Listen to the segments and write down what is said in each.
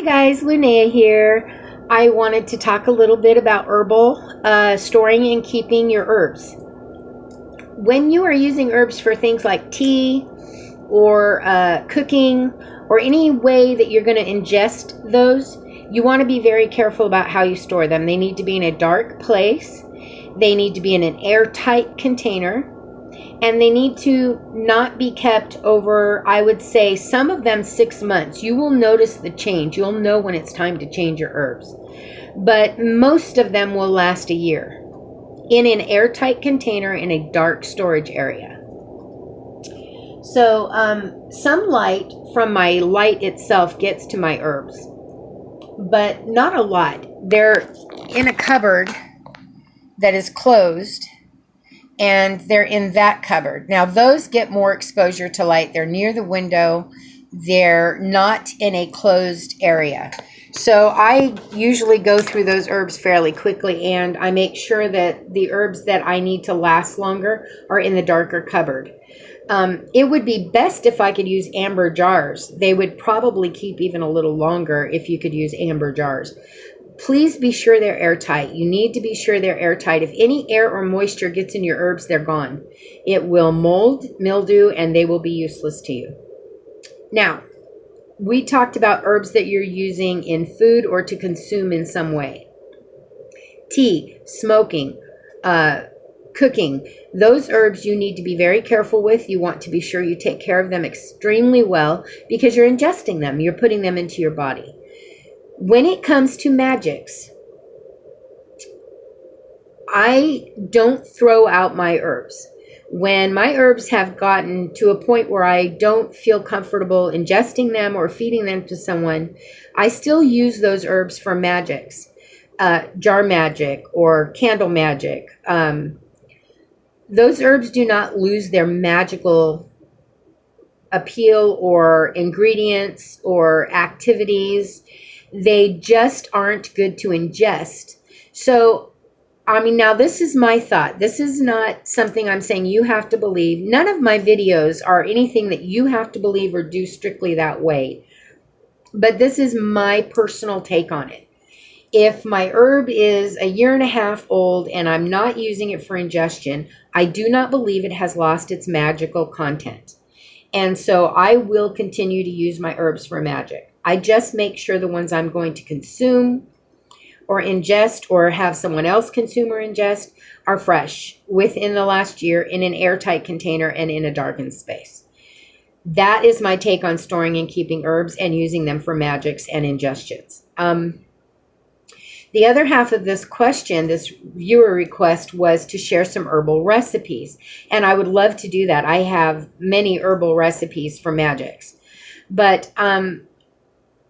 Hi guys, Linnea here. I wanted to talk a little bit about herbal storing and keeping your herbs. When you are using herbs for things like tea or cooking or any way that you're going to ingest those, you want to be very careful about how you store them. They need to be in a dark place. They need to be in an airtight container. And they need to not be kept over, I would say, some of them 6 months. You will notice the change. You'll know when it's time to change your herbs. But most of them will last a year in an airtight container in a dark storage area. So some light from my light itself gets to my herbs, but not a lot. They're in a cupboard that is closed, and they're in that cupboard. Now, those get more exposure to light. They're near the window. They're not in a closed area. So I usually go through those herbs fairly quickly, and I make sure that the herbs that I need to last longer are in the darker cupboard. It would be best if I could use amber jars. They would probably keep even a little longer if you could use amber jars. Please be sure they're airtight. You need to be sure they're airtight. If any air or moisture gets in your herbs, they're gone. It will mold, mildew, and they will be useless to you. Now, we talked about herbs that you're using in food or to consume in some way. Tea, smoking, cooking. Those herbs you need to be very careful with. You want to be sure you take care of them extremely well because you're ingesting them. You're putting them into your body. When it comes to magics, I don't throw out my herbs. When my herbs have gotten to a point where I don't feel comfortable ingesting them or feeding them to someone, I still use those herbs for magics, jar magic or candle magic. Those herbs do not lose their magical appeal or ingredients or activities. They just aren't good to ingest. So, now this is my thought. This is not something I'm saying you have to believe. None of my videos are anything that you have to believe or do strictly that way. But this is my personal take on it. If my herb is 1.5 years old and I'm not using it for ingestion, I do not believe it has lost its magical content. And so I will continue to use my herbs for magic. I just make sure the ones I'm going to consume or ingest or have someone else consume or ingest are fresh within the last year in an airtight container and in a darkened space. That is my take on storing and keeping herbs and using them for magics and ingestions. The other half of this question, this viewer request, was to share some herbal recipes. And I would love to do that. I have many herbal recipes for magics. But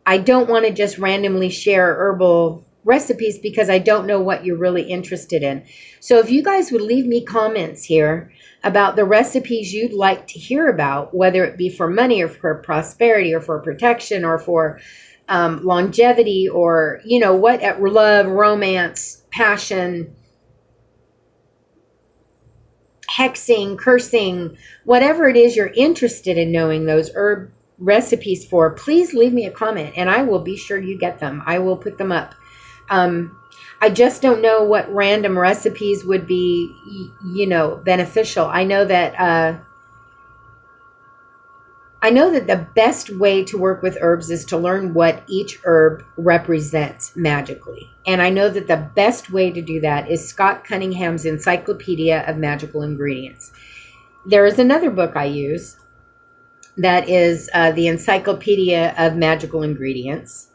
I don't want to just randomly share herbal recipes because I don't know what you're really interested in. So if you guys would leave me comments here about the recipes you'd like to hear about, whether it be for money or for prosperity or for protection or for longevity or, what, love, romance, passion, hexing, cursing, whatever it is you're interested in knowing those herb recipes for, please leave me a comment and I will be sure you get them. I will put them up. I just don't know what random recipes would be, beneficial. I know that the best way to work with herbs is to learn what each herb represents magically. And I know that the best way to do that is Scott Cunningham's Encyclopedia of Magical Ingredients. There is another book I use that is the Encyclopedia of Magical Ingredients.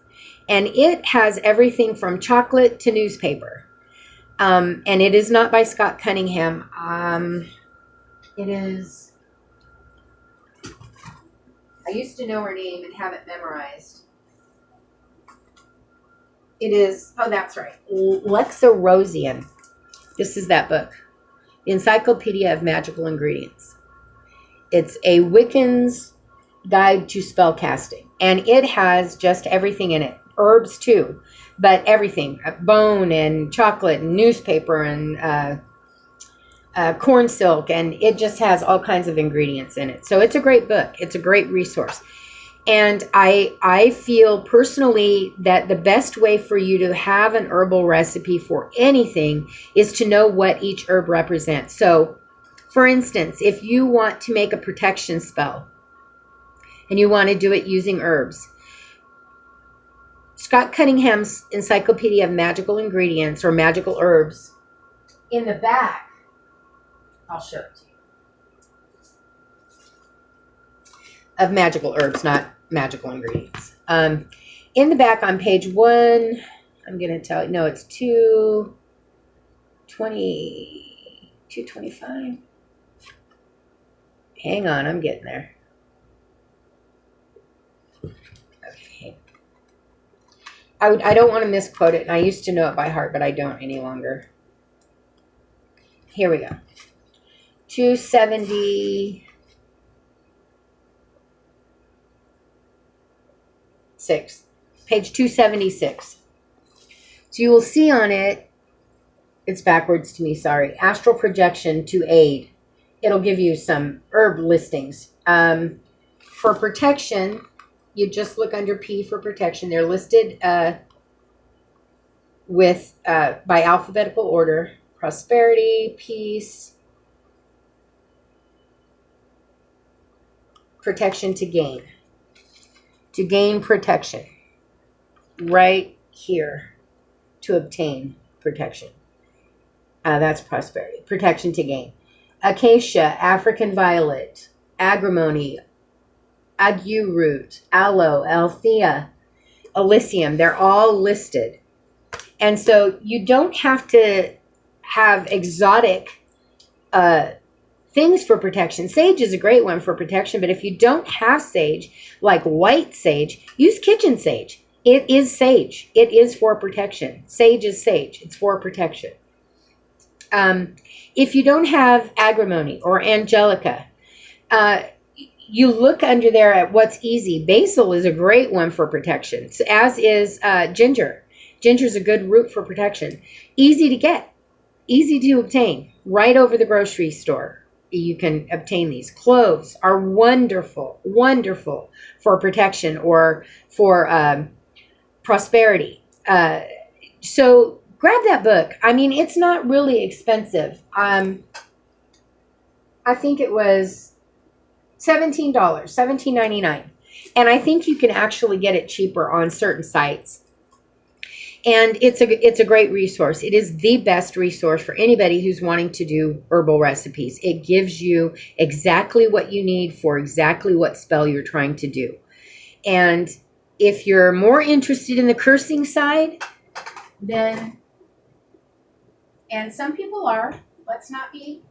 And it has everything from chocolate to newspaper. And it is not by Scott Cunningham. It is... I used to know her name and have it memorized. It is... Oh, that's right. Lexa Rosian. This is that book. The Encyclopedia of Magical Ingredients. It's a Wiccan's Guide to Spellcasting. And it has just everything in it. Herbs too. But everything. Bone and chocolate and newspaper and corn silk. And it just has all kinds of ingredients in it. So it's a great book. It's a great resource. And I feel personally that the best way for you to have an herbal recipe for anything is to know what each herb represents. So, for instance, if you want to make a protection spell and you want to do it using herbs, Scott Cunningham's Encyclopedia of Magical Ingredients or Magical Herbs, in the back, I'll show it to you, of magical herbs, not magical ingredients. In the back on page 1, I'm going to tell you, no, it's 225. Hang on, I'm getting there. Okay. I don't want to misquote it, and I used to know it by heart, but I don't any longer. Here we go. 276. Page 276. So you will see on it, it's backwards to me, sorry. Astral projection to aid. It'll give you some herb listings. For protection, you just look under P for protection. They're listed with by alphabetical order. Prosperity, peace, protection to gain. To gain protection. Right here. To obtain protection. That's prosperity. Protection to gain. Acacia, African violet, agrimony, ague root, aloe, althea, Elysium. They're all listed. And so you don't have to have exotic things for protection. Sage is a great one for protection, but if you don't have sage, like white sage, use kitchen sage. It is sage. It is for protection. Sage is sage. It's for protection. If you don't have agrimony or angelica, you look under there at what's easy. Basil is a great one for protection, as is ginger. Ginger is a good root for protection. Easy to get, easy to obtain, right over the grocery store. You can obtain these. Cloves are wonderful, wonderful for protection or for prosperity. So grab that book. I mean, it's not really expensive. I think it was $17, $17.99. And I think you can actually get it cheaper on certain sites. And it's a great resource. It is the best resource for anybody who's wanting to do herbal recipes. It gives you exactly what you need for exactly what spell you're trying to do. And if you're more interested in the cursing side, then, and some people are, let's not be.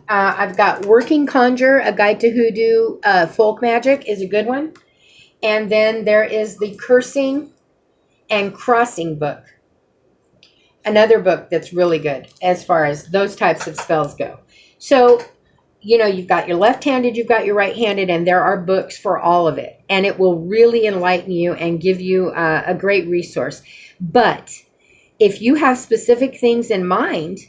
I've got Working Conjure, A Guide to Hoodoo, Folk Magic is a good one. And then there is the Cursing and Crossing book. Another book that's really good as far as those types of spells go. So, you know, you've got your left-handed, you've got your right-handed, and there are books for all of it. And it will really enlighten you and give you a great resource. But if you have specific things in mind,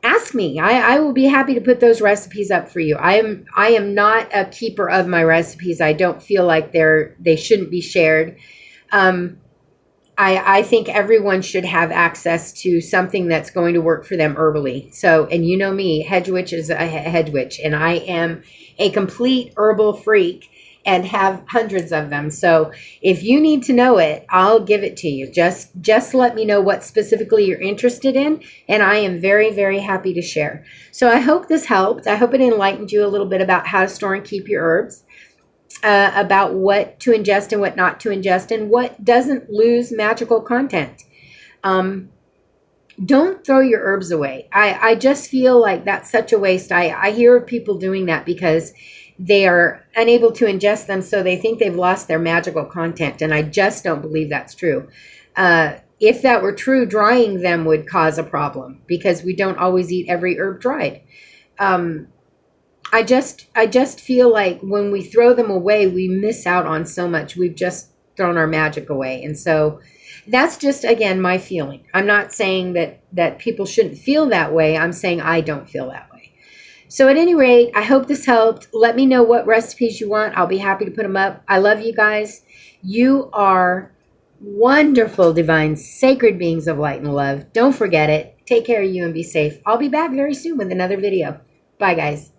ask me. I will be happy to put those recipes up for you. I am not a keeper of my recipes. I don't feel like they shouldn't be shared. I think everyone should have access to something that's going to work for them herbally. So, and you know me, Hedge Witch is a Hedge Witch, and I am a complete herbal freak and have hundreds of them. So if you need to know it, I'll give it to you. Just let me know what specifically you're interested in, and I am very, very happy to share. So I hope this helped. I hope it enlightened you a little bit about how to store and keep your herbs, about what to ingest and what not to ingest, and what doesn't lose magical content. Don't throw your herbs away. I just feel like that's such a waste. I hear of people doing that because they are unable to ingest them, so they think they've lost their magical content, and I just don't believe that's true. If that were true, drying them would cause a problem because we don't always eat every herb dried. I just feel like when we throw them away, we miss out on so much. We've just thrown our magic away, and so that's just, again, my feeling. I'm not saying that people shouldn't feel that way. I'm saying I don't feel that way. So at any rate, I hope this helped. Let me know what recipes you want. I'll be happy to put them up. I love you guys. You are wonderful, divine, sacred beings of light and love. Don't forget it. Take care of you and be safe. I'll be back very soon with another video. Bye, guys.